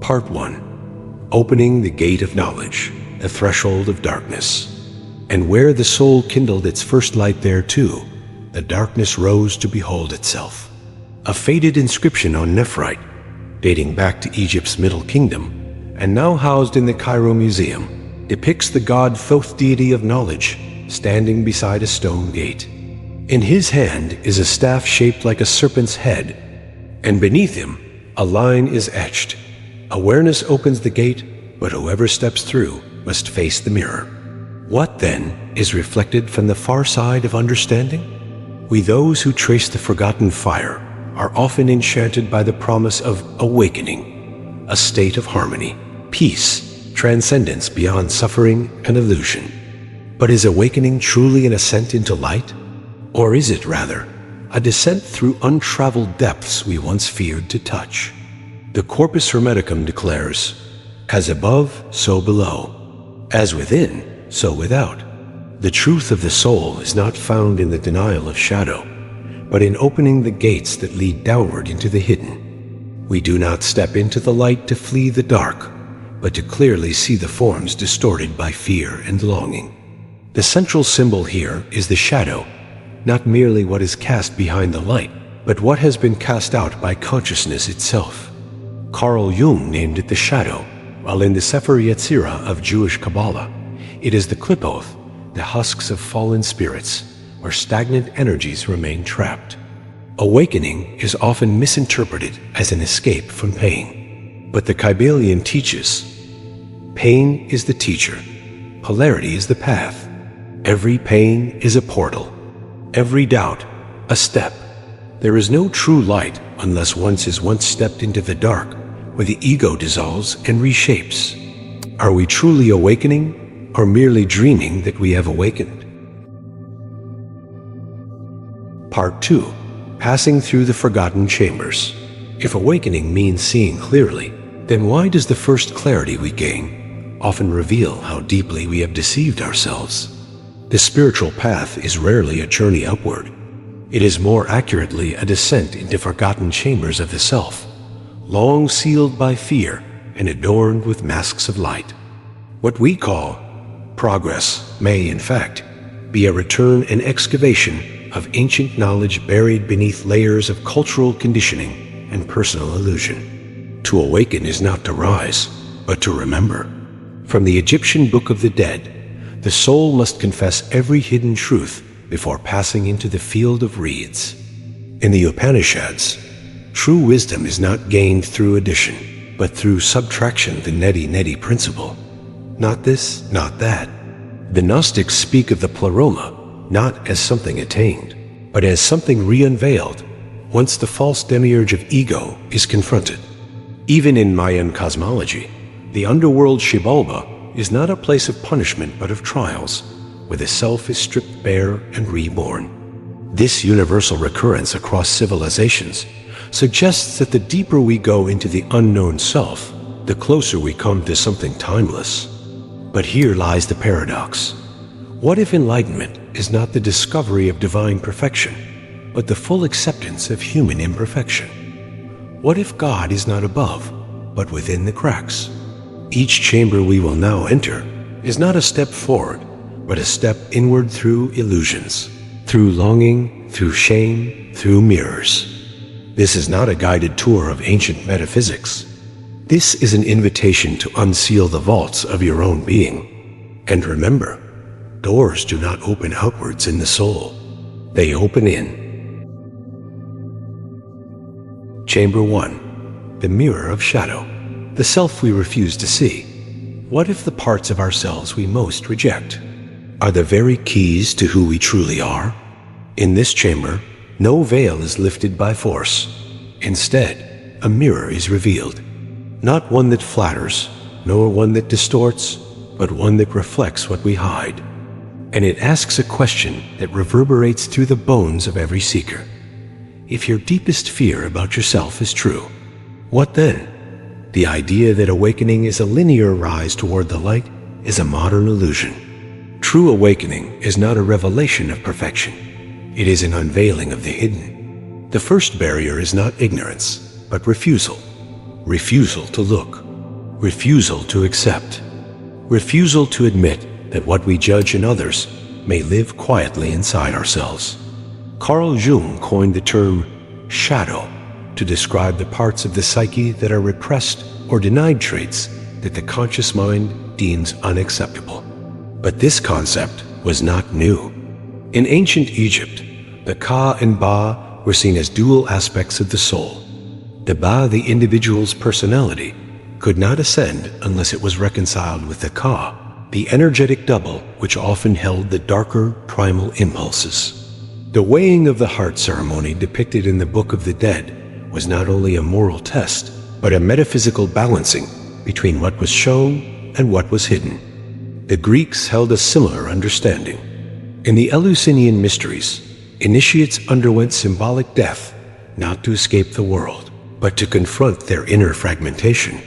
Part 1. Opening the Gate of Knowledge, the Threshold of Darkness. And where the soul kindled its first light there too, the darkness rose to behold itself. A faded inscription on nephrite, dating back to Egypt's Middle Kingdom, and now housed in the Cairo Museum, depicts the god Thoth, deity of knowledge, standing beside a stone gate. In his hand is a staff shaped like a serpent's head, and beneath him a line is etched. Awareness opens the gate, but whoever steps through must face the mirror. What then is reflected from the far side of understanding? We, those who trace the forgotten fire, are often enchanted by the promise of awakening, a state of harmony, peace, transcendence beyond suffering and illusion. But is awakening truly an ascent into light? Or is it, rather, a descent through untraveled depths we once feared to touch? The Corpus Hermeticum declares, as above, so below, as within, so without. The truth of the soul is not found in the denial of shadow, but in opening the gates that lead downward into the hidden. We do not step into the light to flee the dark, but to clearly see the forms distorted by fear and longing. The central symbol here is the shadow, not merely what is cast behind the light, but what has been cast out by consciousness itself. Carl Jung named it the shadow, while in the Sefer Yetzirah of Jewish Kabbalah, it is the klipoth, the husks of fallen spirits, where stagnant energies remain trapped. Awakening is often misinterpreted as an escape from pain. But the Kybalion teaches, pain is the teacher, polarity is the path. Every pain is a portal, every doubt a step. There is no true light unless once stepped into the dark, where the ego dissolves and reshapes. Are we truly awakening, or merely dreaming that we have awakened? Part 2. Passing through the forgotten chambers. If awakening means seeing clearly, then why does the first clarity we gain often reveal how deeply we have deceived ourselves? The spiritual path is rarely a journey upward. It is more accurately a descent into forgotten chambers of the self, long sealed by fear and adorned with masks of light. What we call progress may, in fact, be a return and excavation of ancient knowledge buried beneath layers of cultural conditioning and personal illusion. To awaken is not to rise, but to remember. From the Egyptian Book of the Dead, the soul must confess every hidden truth before passing into the field of reeds. In the Upanishads, true wisdom is not gained through addition, but through subtraction, the neti-neti principle. Not this, not that. The Gnostics speak of the pleroma not as something attained, but as something re-unveiled once the false demiurge of ego is confronted. Even in Mayan cosmology, the underworld Xibalba is not a place of punishment but of trials, where the self is stripped bare and reborn. This universal recurrence across civilizations suggests that the deeper we go into the unknown self, the closer we come to something timeless. But here lies the paradox. What if enlightenment is not the discovery of divine perfection, but the full acceptance of human imperfection? What if God is not above, but within the cracks? Each chamber we will now enter is not a step forward, but a step inward through illusions, through longing, through shame, through mirrors. This is not a guided tour of ancient metaphysics. This is an invitation to unseal the vaults of your own being. And remember, doors do not open outwards in the soul. They open in. Chamber 1. The Mirror of Shadow. The self we refuse to see. What if the parts of ourselves we most reject are the very keys to who we truly are? In this chamber, no veil is lifted by force. Instead, a mirror is revealed. Not one that flatters, nor one that distorts, but one that reflects what we hide. And it asks a question that reverberates through the bones of every seeker. If your deepest fear about yourself is true, what then? The idea that awakening is a linear rise toward the light is a modern illusion. True awakening is not a revelation of perfection. It is an unveiling of the hidden. The first barrier is not ignorance, but refusal. Refusal to look. refusal to accept, refusal to admit that what we judge in others may live quietly inside ourselves. Carl Jung coined the term shadow to describe the parts of the psyche that are repressed or denied traits that the conscious mind deems unacceptable. But this concept was not new. In ancient Egypt, the Ka and Ba were seen as dual aspects of the soul. The Ba, the individual's personality, could not ascend unless it was reconciled with the Ka, the energetic double which often held the darker primal impulses. The weighing of the heart ceremony depicted in the Book of the Dead was not only a moral test, but a metaphysical balancing between what was shown and what was hidden. The Greeks held a similar understanding. In the Eleusinian mysteries, initiates underwent symbolic death not to escape the world, but to confront their inner fragmentation.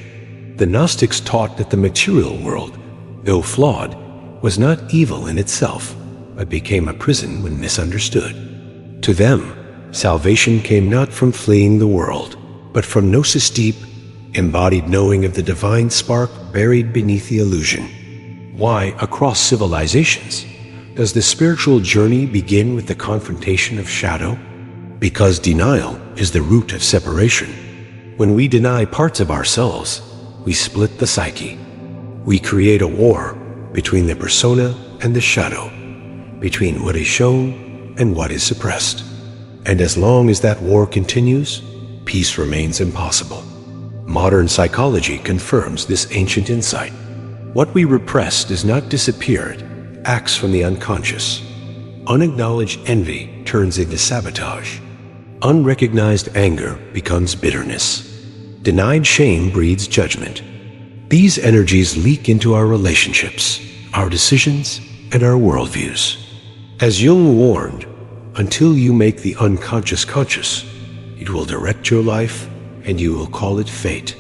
The Gnostics taught that the material world, though flawed, was not evil in itself, but became a prison when misunderstood. To them, salvation came not from fleeing the world, but from gnosis deep, embodied knowing of the divine spark buried beneath the illusion. Why, across civilizations, does the spiritual journey begin with the confrontation of shadow? Because denial is the root of separation. When we deny parts of ourselves, we split the psyche. We create a war between the persona and the shadow, between what is shown and what is suppressed. And as long as that war continues, peace remains impossible. Modern psychology confirms this ancient insight. What we repress does not disappear, it acts from the unconscious. Unacknowledged envy turns into sabotage. Unrecognized anger becomes bitterness. Denied shame breeds judgment. These energies leak into our relationships, our decisions, and our worldviews. As Jung warned, until you make the unconscious conscious, it will direct your life and you will call it fate.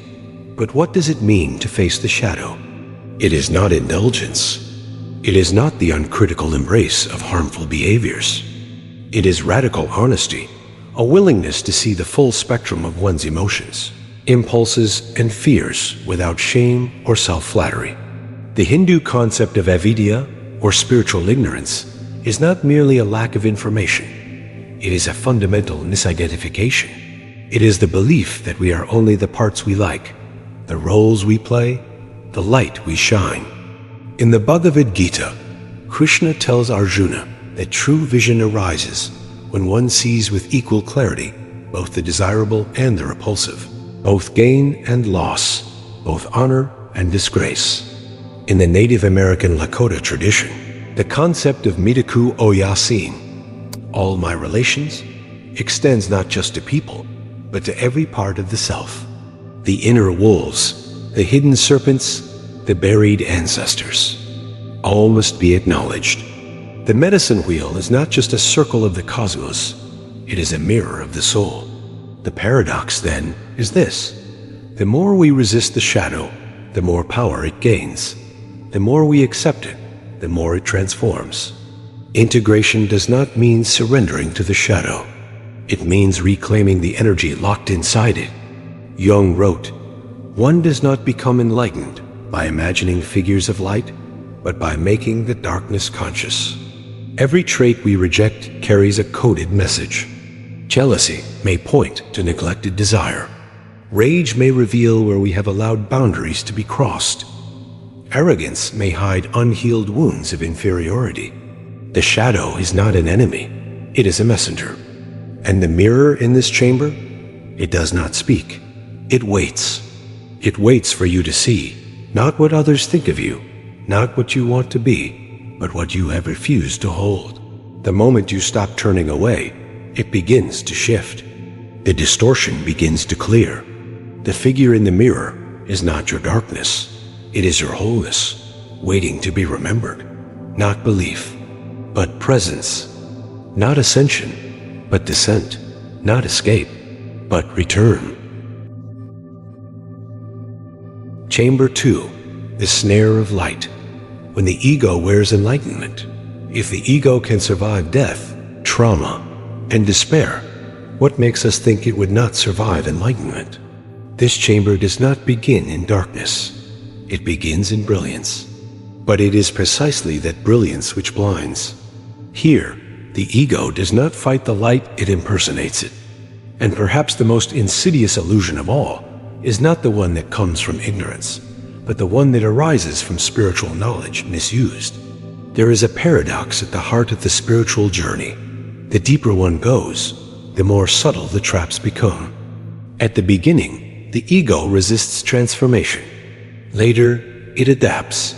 But what does it mean to face the shadow? It is not indulgence. It is not the uncritical embrace of harmful behaviors. It is radical honesty, a willingness to see the full spectrum of one's emotions, impulses, and fears without shame or self-flattery. The Hindu concept of avidya, or spiritual ignorance, is not merely a lack of information. It is a fundamental misidentification. It is the belief that we are only the parts we like, the roles we play, the light we shine. In the Bhagavad Gita, Krishna tells Arjuna that true vision arises when one sees with equal clarity both the desirable and the repulsive, both gain and loss, both honor and disgrace. In the Native American Lakota tradition, the concept of Mitaku Oyasin, all my relations, extends not just to people, but to every part of the self. The inner wolves, the hidden serpents, the buried ancestors. All must be acknowledged. The medicine wheel is not just a circle of the cosmos, it is a mirror of the soul. The paradox, then, is this. The more we resist the shadow, the more power it gains. The more we accept it, the more it transforms. Integration does not mean surrendering to the shadow. It means reclaiming the energy locked inside it. Jung wrote, "One does not become enlightened by imagining figures of light, but by making the darkness conscious." Every trait we reject carries a coded message. Jealousy may point to neglected desire. Rage may reveal where we have allowed boundaries to be crossed. Arrogance may hide unhealed wounds of inferiority. The shadow is not an enemy, it is a messenger. And the mirror in this chamber, it does not speak. It waits. It waits for you to see, not what others think of you, not what you want to be, but what you have refused to hold. The moment you stop turning away, it begins to shift. The distortion begins to clear. The figure in the mirror is not your darkness. It is your wholeness, waiting to be remembered. Not belief, but presence. Not ascension, but descent. Not escape, but return. Chamber 2, the snare of light. When the ego wears enlightenment, if the ego can survive death, trauma, and despair, what makes us think it would not survive enlightenment? This chamber does not begin in darkness. It begins in brilliance. But it is precisely that brilliance which blinds. Here, the ego does not fight the light, it impersonates it. And perhaps the most insidious illusion of all is not the one that comes from ignorance, but the one that arises from spiritual knowledge misused. There is a paradox at the heart of the spiritual journey. The deeper one goes, the more subtle the traps become. At the beginning, the ego resists transformation. Later, it adapts.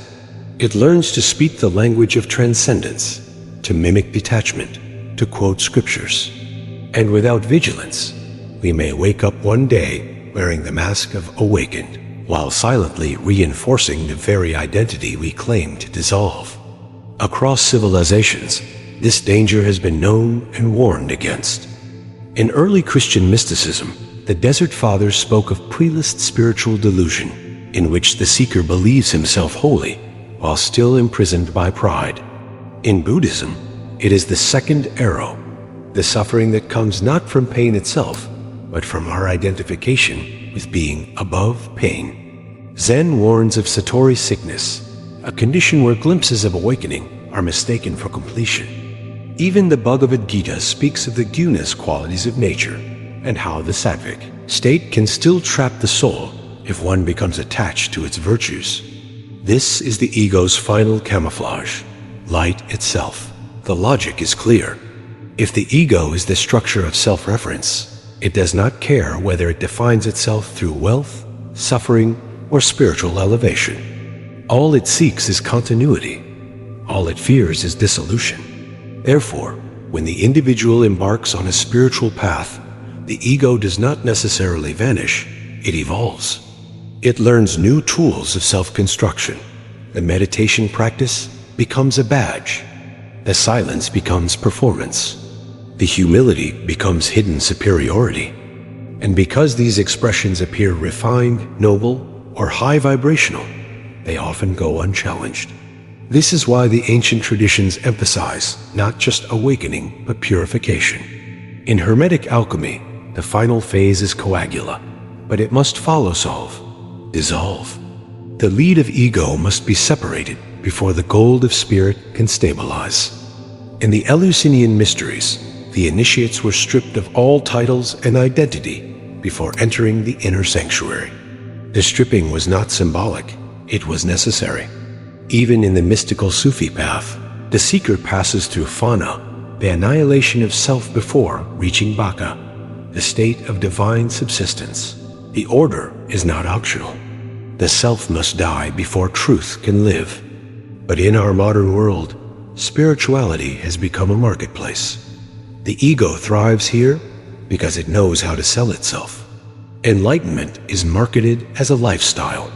It learns to speak the language of transcendence, to mimic detachment, to quote scriptures. And without vigilance, we may wake up one day wearing the mask of awakened, while silently reinforcing the very identity we claim to dissolve. Across civilizations, this danger has been known and warned against. In early Christian mysticism, the Desert Fathers spoke of prelist spiritual delusion, in which the seeker believes himself holy while still imprisoned by pride. In Buddhism, it is the second arrow, the suffering that comes not from pain itself, but from our identification with being above pain. Zen warns of Satori sickness, a condition where glimpses of awakening are mistaken for completion. Even the Bhagavad Gita speaks of the gunas qualities of nature and how the sattvic state can still trap the soul if one becomes attached to its virtues. This is the ego's final camouflage, light itself. The logic is clear. If the ego is the structure of self-reference, it does not care whether it defines itself through wealth, suffering, or spiritual elevation. All it seeks is continuity. All it fears is dissolution. Therefore, when the individual embarks on a spiritual path, the ego does not necessarily vanish, it evolves. It learns new tools of self-construction. The meditation practice becomes a badge. The silence becomes performance. The humility becomes hidden superiority. And because these expressions appear refined, noble, or high vibrational, they often go unchallenged. This is why the ancient traditions emphasize not just awakening, but purification. In Hermetic alchemy, the final phase is coagula, but it must follow solve, dissolve. The lead of ego must be separated before the gold of spirit can stabilize. In the Eleusinian mysteries, the initiates were stripped of all titles and identity before entering the inner sanctuary. The stripping was not symbolic, it was necessary. Even in the mystical Sufi path, the seeker passes through fana, the annihilation of self before reaching baka, the state of divine subsistence. The order is not optional. The self must die before truth can live. But in our modern world, spirituality has become a marketplace. The ego thrives here because it knows how to sell itself. Enlightenment is marketed as a lifestyle.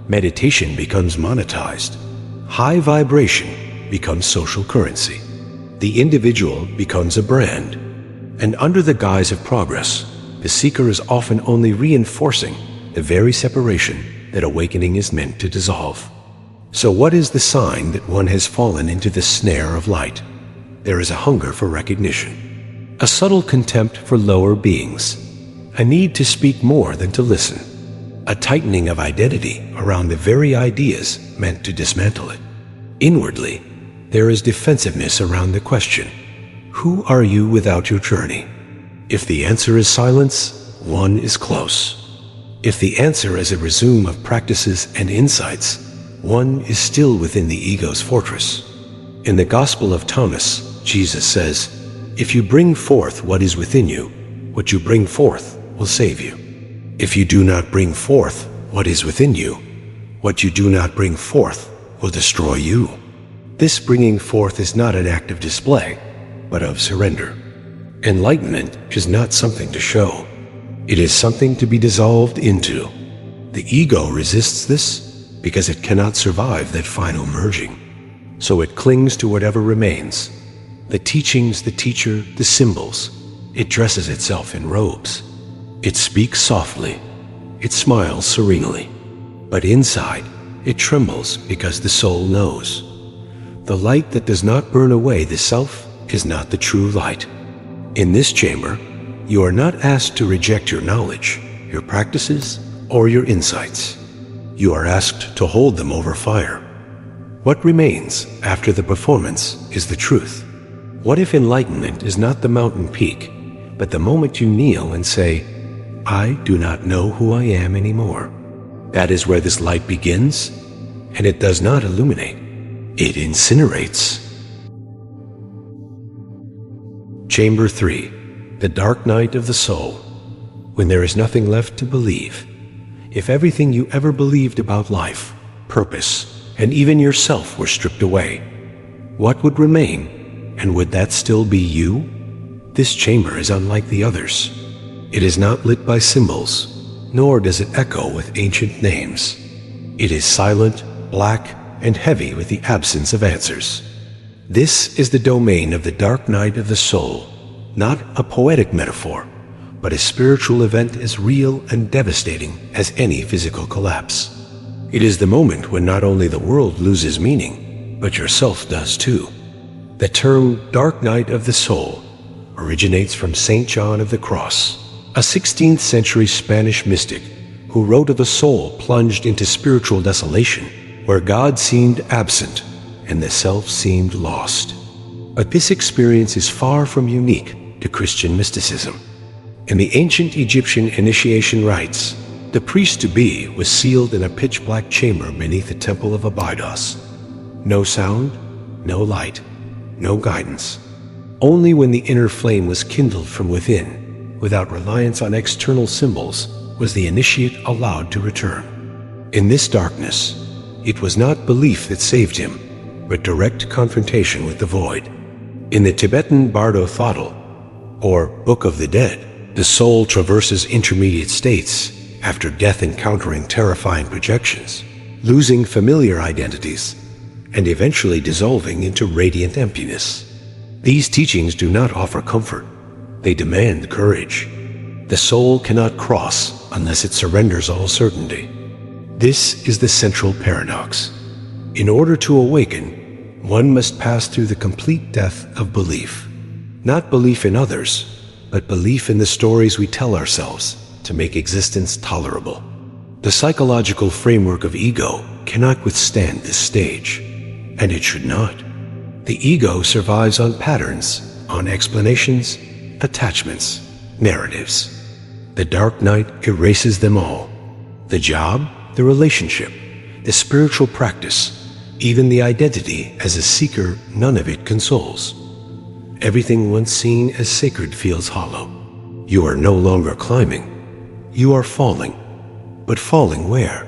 Meditation becomes monetized. High vibration becomes social currency. The individual becomes a brand. And under the guise of progress, the seeker is often only reinforcing the very separation that awakening is meant to dissolve. So what is the sign that one has fallen into the snare of light? There is a hunger for recognition, a subtle contempt for lower beings, a need to speak more than to listen, a tightening of identity around the very ideas meant to dismantle it. Inwardly, there is defensiveness around the question, who are you without your journey? If the answer is silence, one is close. If the answer is a resume of practices and insights, one is still within the ego's fortress. In the Gospel of Thomas, Jesus says, "If you bring forth what is within you, what you bring forth will save you. If you do not bring forth what is within you, what you do not bring forth will destroy you." This bringing forth is not an act of display, but of surrender. Enlightenment is not something to show. It is something to be dissolved into. The ego resists this because it cannot survive that final merging. So it clings to whatever remains. The teachings, the teacher, the symbols. It dresses itself in robes. It speaks softly. It smiles serenely. But inside, it trembles because the soul knows. The light that does not burn away the self is not the true light. In this chamber, you are not asked to reject your knowledge, your practices, or your insights. You are asked to hold them over fire. What remains after the performance is the truth. What if enlightenment is not the mountain peak, but the moment you kneel and say, I do not know who I am anymore? That is where this light begins, and it does not illuminate. It incinerates. Chamber 3. The dark night of the soul. When there is nothing left to believe. If everything you ever believed about life, purpose, and even yourself were stripped away, what would remain, and would that still be you? This chamber is unlike the others. It is not lit by symbols, nor does it echo with ancient names. It is silent, black, and heavy with the absence of answers. This is the domain of the dark night of the soul, not a poetic metaphor, but a spiritual event as real and devastating as any physical collapse. It is the moment when not only the world loses meaning, but yourself does too. The term dark night of the soul originates from St. John of the Cross, a 16th century Spanish mystic who wrote of a soul plunged into spiritual desolation, where God seemed absent and the self seemed lost. But this experience is far from unique to Christian mysticism. In the ancient Egyptian initiation rites, the priest-to-be was sealed in a pitch-black chamber beneath the temple of Abydos. No sound, no light, no guidance. Only when the inner flame was kindled from within, without reliance on external symbols, was the initiate allowed to return. In this darkness, it was not belief that saved him, but direct confrontation with the void. In the Tibetan Bardo Thodol, or Book of the Dead, the soul traverses intermediate states after death, encountering terrifying projections, losing familiar identities, and eventually dissolving into radiant emptiness. These teachings do not offer comfort. They demand courage. The soul cannot cross unless it surrenders all certainty. This is the central paradox. In order to awaken, one must pass through the complete death of belief. Not belief in others, but belief in the stories we tell ourselves to make existence tolerable. The psychological framework of ego cannot withstand this stage, and it should not. The ego survives on patterns, on explanations, attachments, narratives. The dark night erases them all. The job, the relationship, the spiritual practice, even the identity as a seeker, none of it consoles. Everything once seen as sacred feels hollow. You are no longer climbing. You are falling. But falling where?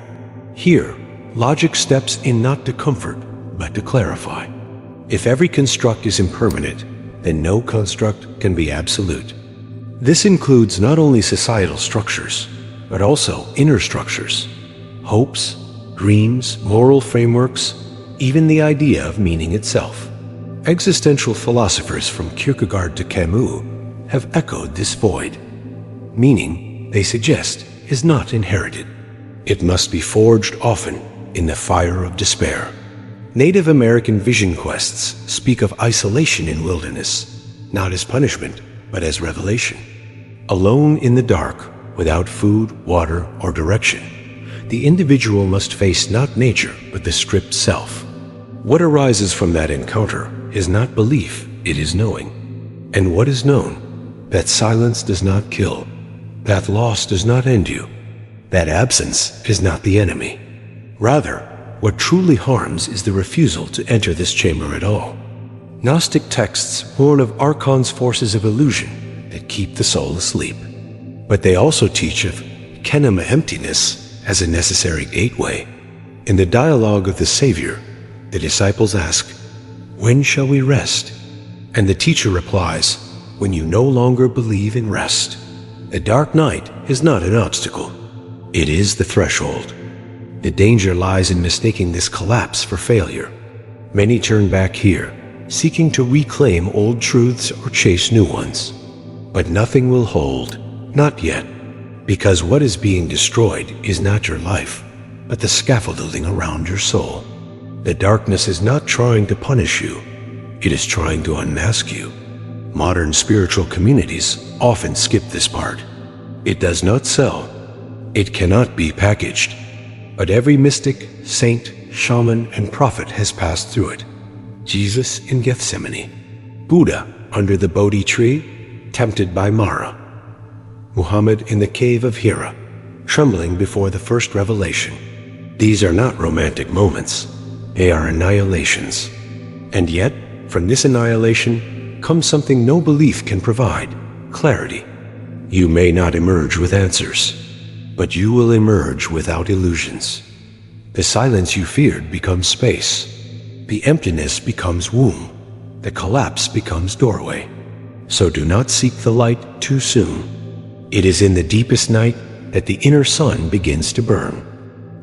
Here, logic steps in not to comfort, but to clarify. If every construct is impermanent, then no construct can be absolute. This includes not only societal structures, but also inner structures, hopes, dreams, moral frameworks, even the idea of meaning itself. Existential philosophers from Kierkegaard to Camus have echoed this void. Meaning, they suggest, is not inherited. It must be forged often in the fire of despair. Native American vision quests speak of isolation in wilderness, not as punishment, but as revelation. Alone in the dark, without food, water, or direction, the individual must face not nature, but the stripped self. What arises from that encounter is not belief, it is knowing. And what is known? That silence does not kill, that loss does not end you, that absence is not the enemy. Rather, what truly harms is the refusal to enter this chamber at all. Gnostic texts warn of archons, forces of illusion that keep the soul asleep. But they also teach of kenema, emptiness, as a necessary gateway. In the dialogue of the Savior, the disciples ask, "When shall we rest?" And the teacher replies, "When you no longer believe in rest." The dark night is not an obstacle. It is the threshold. The danger lies in mistaking this collapse for failure. Many turn back here, seeking to reclaim old truths or chase new ones. But nothing will hold, not yet, because what is being destroyed is not your life, but the scaffolding around your soul. The darkness is not trying to punish you, it is trying to unmask you. Modern spiritual communities often skip this part. It does not sell. It cannot be packaged. But every mystic, saint, shaman, and prophet has passed through it. Jesus in Gethsemane, Buddha under the Bodhi tree, tempted by Mara, Muhammad in the cave of Hira, trembling before the first revelation. These are not romantic moments, they are annihilations. And yet, from this annihilation comes something no belief can provide: clarity. You may not emerge with answers, but you will emerge without illusions. The silence you feared becomes space. The emptiness becomes womb. The collapse becomes doorway. So do not seek the light too soon. It is in the deepest night that the inner sun begins to burn.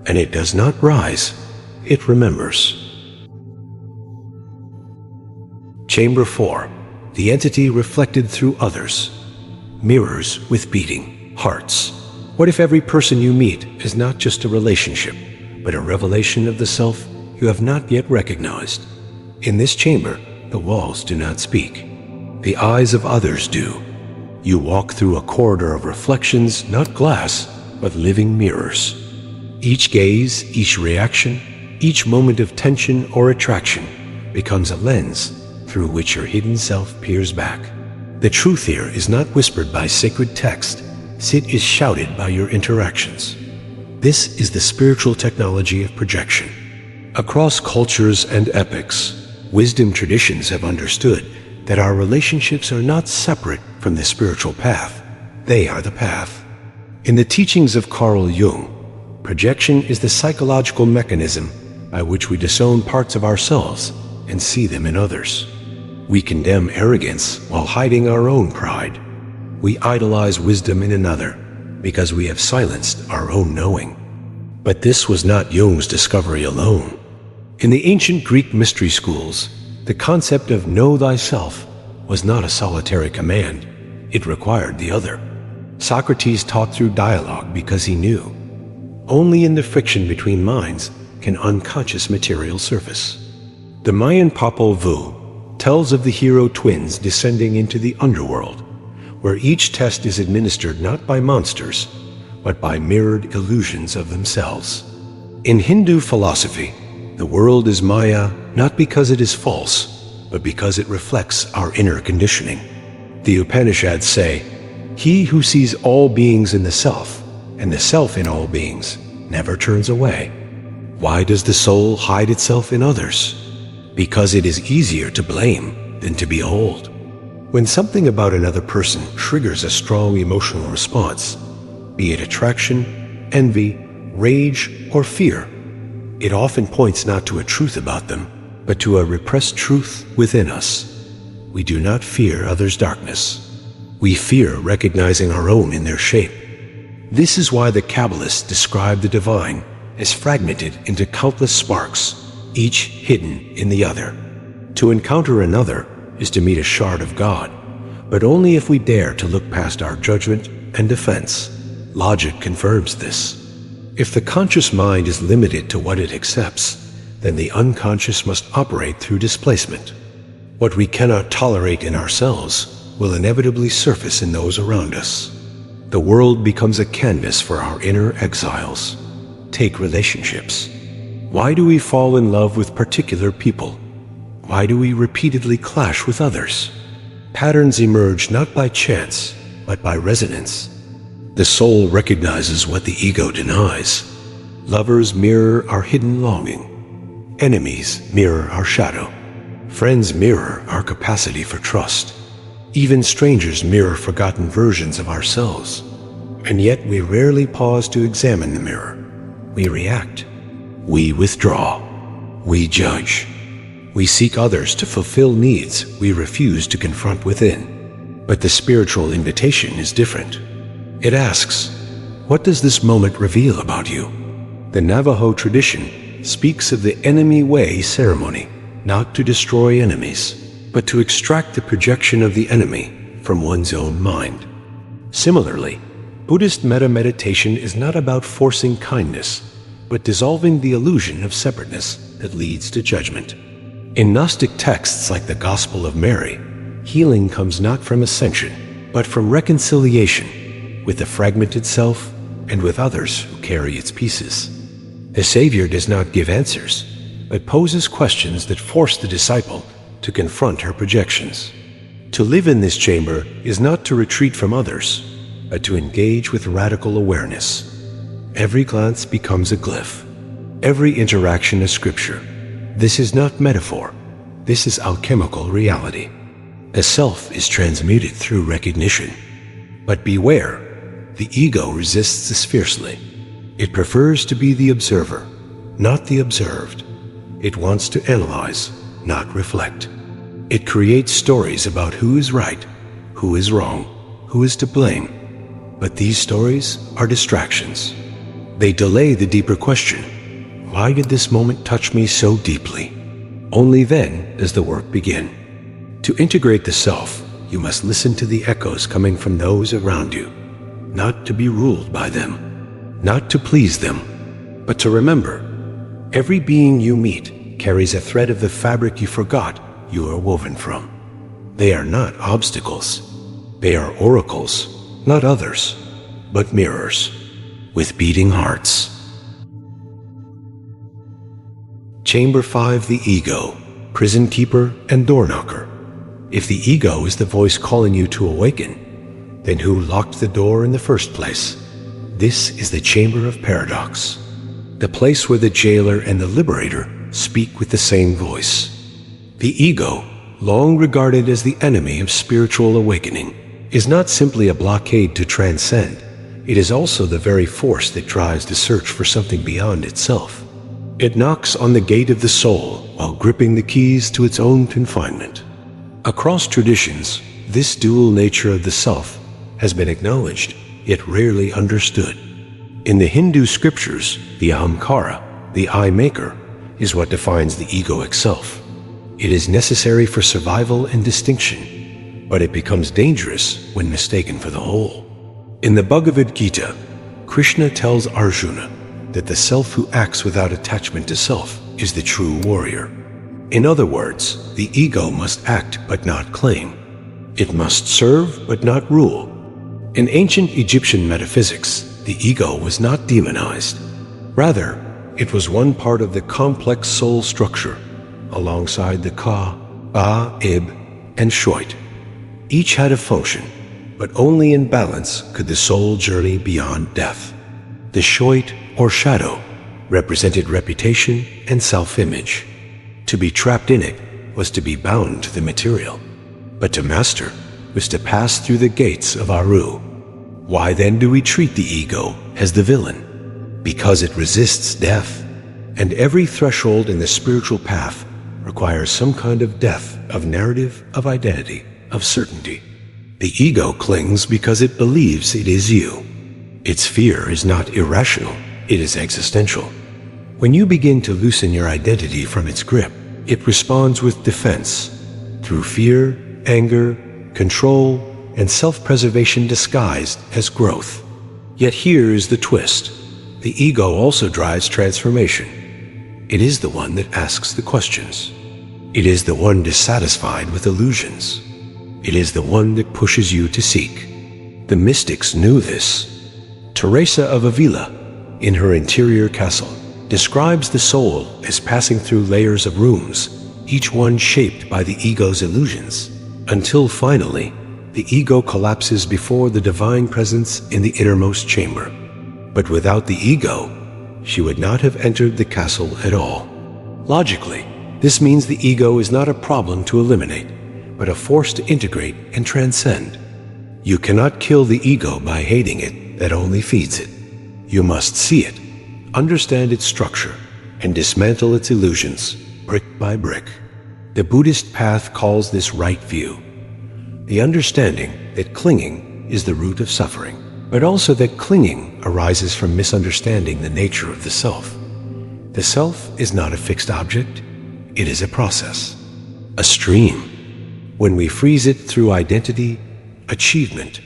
And it does not rise, it remembers. Chamber 4. The entity reflected through others. Mirrors with beating hearts. What if every person you meet is not just a relationship, but a revelation of the self you have not yet recognized? In this chamber, the walls do not speak. The eyes of others do. You walk through a corridor of reflections, not glass, but living mirrors. Each gaze, each reaction, each moment of tension or attraction becomes a lens through which your hidden self peers back. The truth here is not whispered by sacred text, it is shouted by your interactions. This is the spiritual technology of projection. Across cultures and epochs, wisdom traditions have understood that our relationships are not separate from the spiritual path. They are the path. In the teachings of Carl Jung, projection is the psychological mechanism by which we disown parts of ourselves and see them in others. We condemn arrogance while hiding our own pride. We idolize wisdom in another because we have silenced our own knowing. But this was not Jung's discovery alone. In the ancient Greek mystery schools, the concept of know thyself was not a solitary command. It required the other. Socrates taught through dialogue because he knew. Only in the friction between minds can unconscious material surface. The Mayan Popol Vuh tells of the hero twins descending into the underworld, where each test is administered not by monsters, but by mirrored illusions of themselves. In Hindu philosophy, the world is Maya not because it is false, but because it reflects our inner conditioning. The Upanishads say, "He who sees all beings in the self, and the self in all beings, never turns away." Why does the soul hide itself in others? Because it is easier to blame than to behold. When something about another person triggers a strong emotional response, be it attraction, envy, rage, or fear, it often points not to a truth about them, but to a repressed truth within us. We do not fear others' darkness. We fear recognizing our own in their shape. This is why the Kabbalists describe the divine as fragmented into countless sparks, each hidden in the other. To encounter another is to meet a shard of God, but only if we dare to look past our judgment and defense. Logic confirms this. If the conscious mind is limited to what it accepts, then the unconscious must operate through displacement. What we cannot tolerate in ourselves will inevitably surface in those around us. The world becomes a canvas for our inner exiles. Take relationships. Why do we fall in love with particular people? Why do we repeatedly clash with others? Patterns emerge not by chance, but by resonance. The soul recognizes what the ego denies. Lovers mirror our hidden longing. Enemies mirror our shadow. Friends mirror our capacity for trust. Even strangers mirror forgotten versions of ourselves. And yet we rarely pause to examine the mirror. We react. We withdraw. We judge. We seek others to fulfill needs we refuse to confront within. But the spiritual invitation is different. It asks, what does this moment reveal about you? The Navajo tradition speaks of the enemy way ceremony, not to destroy enemies, but to extract the projection of the enemy from one's own mind. Similarly, Buddhist metta-meditation is not about forcing kindness, but dissolving the illusion of separateness that leads to judgment. In Gnostic texts like the Gospel of Mary, healing comes not from ascension, but from reconciliation with the fragmented self and with others who carry its pieces. The Savior does not give answers, but poses questions that force the disciple to confront her projections. To live in this chamber is not to retreat from others, but to engage with radical awareness. Every glance becomes a glyph, every interaction a scripture. This is not metaphor, this is alchemical reality. The self is transmuted through recognition. But beware, the ego resists this fiercely. It prefers to be the observer, not the observed. It wants to analyze, not reflect. It creates stories about who is right, who is wrong, who is to blame. But these stories are distractions. They delay the deeper question. Why did this moment touch me so deeply? Only then does the work begin. To integrate the self, you must listen to the echoes coming from those around you, not to be ruled by them, not to please them, but to remember, every being you meet carries a thread of the fabric you forgot you are woven from. They are not obstacles. They are oracles, not others, but mirrors with beating hearts. Chamber 5, the ego, prison keeper and door knocker. If the ego is the voice calling you to awaken, then who locked the door in the first place? This is the chamber of paradox, the place where the jailer and the liberator speak with the same voice. The ego, long regarded as the enemy of spiritual awakening, is not simply a blockade to transcend. It is also the very force that tries to search for something beyond itself. It knocks on the gate of the soul while gripping the keys to its own confinement. Across traditions, this dual nature of the self has been acknowledged, yet rarely understood. In the Hindu scriptures, the ahamkara, the I-maker, is what defines the egoic self. It is necessary for survival and distinction, but it becomes dangerous when mistaken for the whole. In the Bhagavad Gita, Krishna tells Arjuna that the self who acts without attachment to self is the true warrior. In other words, the ego must act but not claim. It must serve but not rule. In ancient Egyptian metaphysics, the ego was not demonized. Rather, it was one part of the complex soul structure, alongside the Ka, Ba, Ib, and Shoit. Each had a function, but only in balance could the soul journey beyond death. The Shoit, or shadow, represented reputation and self-image. To be trapped in it was to be bound to the material, but to master was to pass through the gates of Aru. Why then do we treat the ego as the villain? Because it resists death, and every threshold in the spiritual path requires some kind of death, of narrative, of identity, of certainty. The ego clings because it believes it is you. Its fear is not irrational, it is existential. When you begin to loosen your identity from its grip, it responds with defense, through fear, anger, control, and self-preservation disguised as growth. Yet here is the twist. The ego also drives transformation. It is the one that asks the questions. It is the one dissatisfied with illusions. It is the one that pushes you to seek. The mystics knew this. Teresa of Avila, in her interior castle, describes the soul as passing through layers of rooms, each one shaped by the ego's illusions, until finally, the ego collapses before the divine presence in the innermost chamber. But without the ego, she would not have entered the castle at all. Logically, this means the ego is not a problem to eliminate, but a force to integrate and transcend. You cannot kill the ego by hating it, that only feeds it. You must see it, understand its structure, and dismantle its illusions, brick by brick. The Buddhist path calls this right view. The understanding that clinging is the root of suffering, but also that clinging arises from misunderstanding the nature of the self. The self is not a fixed object, it is a process, a stream. When we freeze it through identity, achievement,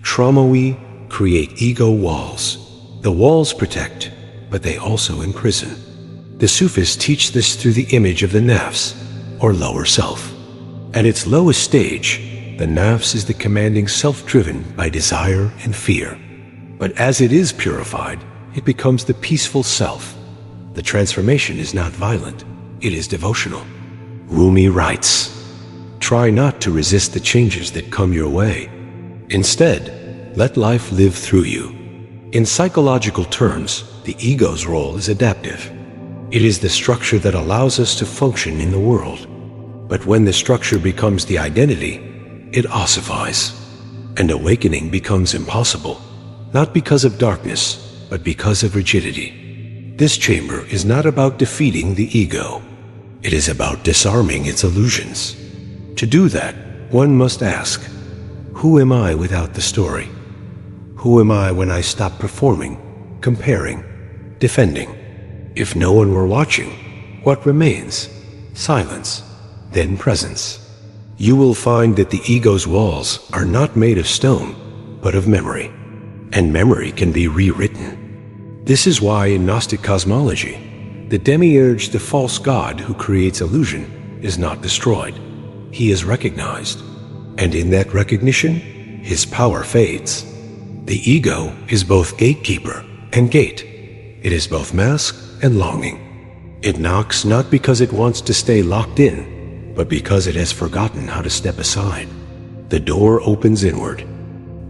trauma, we create ego walls. The walls protect, but they also imprison. The Sufis teach this through the image of the nafs, or lower self. At its lowest stage, the nafs is the commanding self driven by desire and fear. But as it is purified, it becomes the peaceful self, The transformation is not violent, it is devotional. Rumi writes, "Try not to resist the changes that come your way. Instead, let life live through you." In psychological terms, the ego's role is adaptive. It is the structure that allows us to function in the world. But when the structure becomes the identity, it ossifies, and awakening becomes impossible, not because of darkness, but because of rigidity. This chamber is not about defeating the ego. It is about disarming its illusions. To do that, one must ask, who am I without the story? Who am I when I stop performing, comparing, defending? If no one were watching, what remains? Silence, then presence. You will find that the ego's walls are not made of stone, but of memory. And memory can be rewritten. This is why in Gnostic cosmology, the demiurge, the false god who creates illusion, is not destroyed. He is recognized. And in that recognition, his power fades. The ego is both gatekeeper and gate. It is both mask and longing. It knocks not because it wants to stay locked in, but because it has forgotten how to step aside. The door opens inward,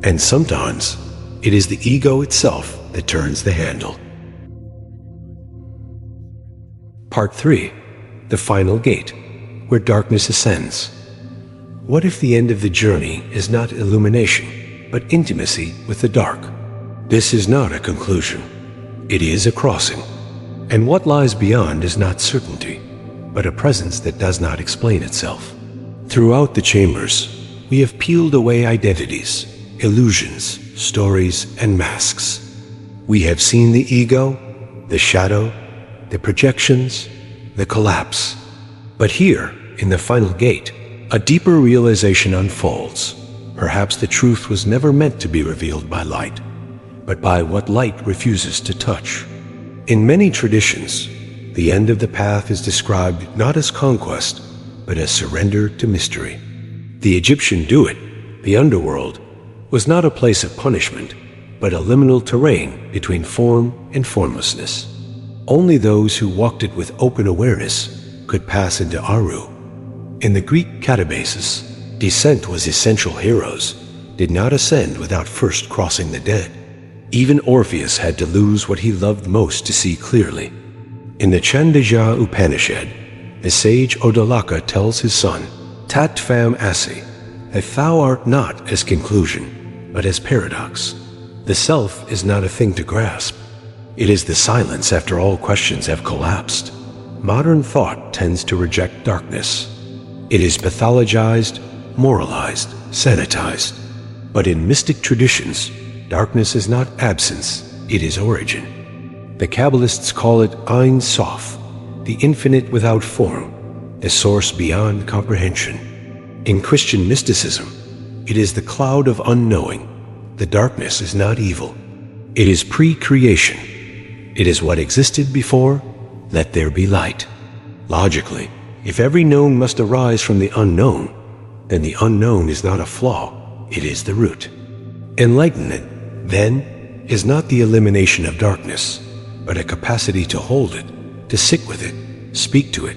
and sometimes it is the ego itself that turns the handle. Part 3. The final gate, where darkness ascends. What if the end of the journey is not illumination, but intimacy with the dark? This is not a conclusion. It is a crossing. And what lies beyond is not certainty, but a presence that does not explain itself. Throughout the chambers, we have peeled away identities, illusions, stories, and masks. We have seen the ego, the shadow, the projections, the collapse. But here, in the final gate, a deeper realization unfolds. Perhaps the truth was never meant to be revealed by light, but by what light refuses to touch. In many traditions, the end of the path is described not as conquest, but as surrender to mystery. The Egyptian Duat, the underworld, was not a place of punishment, but a liminal terrain between form and formlessness. Only those who walked it with open awareness could pass into Aru. In the Greek catabasis, descent was essential. Heroes did not ascend without first crossing the dead. Even Orpheus had to lose what he loved most to see clearly. In the Chandogya Upanishad, the sage Odalaka tells his son, Tat fam asi, that thou art not as conclusion, but as paradox. The self is not a thing to grasp. It is the silence after all questions have collapsed. Modern thought tends to reject darkness. It is pathologized, moralized, sanitized. But in mystic traditions, darkness is not absence, it is origin. The Kabbalists call it Ein Sof, the infinite without form, the source beyond comprehension. In Christian mysticism, it is the cloud of unknowing. The darkness is not evil. It is pre-creation. It is what existed before, let there be light. Logically, if every known must arise from the unknown, then the unknown is not a flaw, it is the root. Enlightenment, then, is not the elimination of darkness, but a capacity to hold it, to sit with it, speak to it,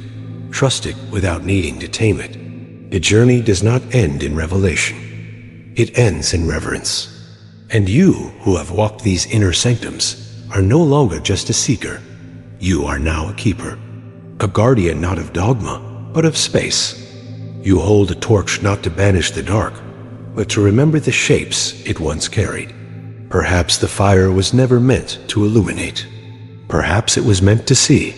trust it without needing to tame it. The journey does not end in revelation. It ends in reverence. And you, who have walked these inner sanctums, are no longer just a seeker. You are now a keeper, a guardian not of dogma, but of space. You hold a torch not to banish the dark, but to remember the shapes it once carried. Perhaps the fire was never meant to illuminate. Perhaps it was meant to see.